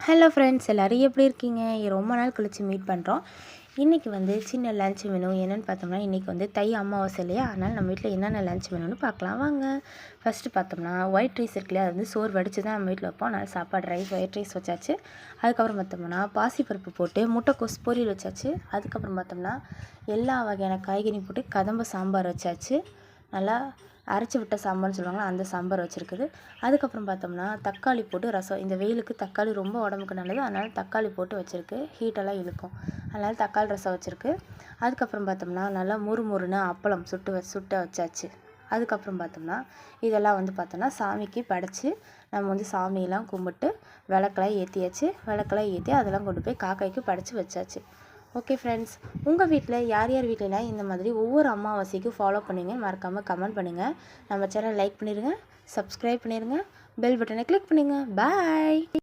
Hello friends, எல்லோரும் எப்படி இருக்கீங்க? ரொம்ப நாள் கழித்து மீட் பண்ணுறோம். இன்றைக்கி சின்ன லன்ச் மெனு என்னென்னு பார்த்தோம்னா, இன்றைக்கி தை அமாவாசை இல்லையா? அதனால் நம்ம வீட்டில் என்னென்ன லன்ச் மெனுன்னு பார்க்கலாம் வாங்க. ஃபஸ்ட்டு பார்த்தோம்னா ஒயிட் ரைஸ் இருக்கு இல்லையா? அது சோறு வடித்து தான் நம்ம வீட்டில் வைப்போம். அதனால் சாப்பாடு ஒயிட் ரைஸ் வச்சாச்சு. அதுக்கப்புறம் பார்த்தோம்னா பாசிப்பருப்பு போட்டு முட்டைக்கோஸ் பொரியல் வச்சாச்சு. அதுக்கப்புறம் பார்த்தோம்னா எல்லா வகையான காய்கறி போட்டு கதம்ப சாம்பார் வச்சாச்சு. நல்லா அரைச்சி விட்ட சாம்பார்னு சொல்லுவாங்களா, அந்த சாம்பார் வச்சுருக்குது. அதுக்கப்புறம் பார்த்தோம்னா தக்காளி போட்டு ரசம். இந்த வெயிலுக்கு தக்காளி ரொம்ப உடம்புக்கு நல்லது, அதனால் தக்காளி போட்டு வச்சுருக்கு. ஹீட்டெல்லாம் இழுக்கும், அதனால் தக்காளி ரசம் வச்சுருக்கு. அதுக்கப்புறம் பார்த்தோம்னா நல்லா முறுமுறுன்னு அப்பளம் சுட்டு வச்சாச்சு. அதுக்கப்புறம் பார்த்தோம்னா இதெல்லாம் பார்த்தோம்னா சாமிக்கு படைச்சி நம்ம சாமியெல்லாம் கும்பிட்டு விளக்கெல்லாம் ஏற்றியாச்சு. விளக்கெல்லாம் ஏற்றி அதெல்லாம் கொண்டு போய் காக்காய்க்கு படைச்சி வச்சாச்சு. ஓகே ஃப்ரெண்ட்ஸ், உங்கள் வீட்டில் யார் வீட்டிலலாம் இந்த மாதிரி ஒவ்வொரு அமாவாசைக்கும் ஃபாலோ பண்ணுங்க, மறக்காமல் கமெண்ட் பண்ணுங்கள். நம்ம சேனல் லைக் பண்ணிடுங்க, சப்ஸ்கிரைப் பண்ணிடுங்க, பெல் பட்டனை கிளிக் பண்ணுங்கள். பாய்.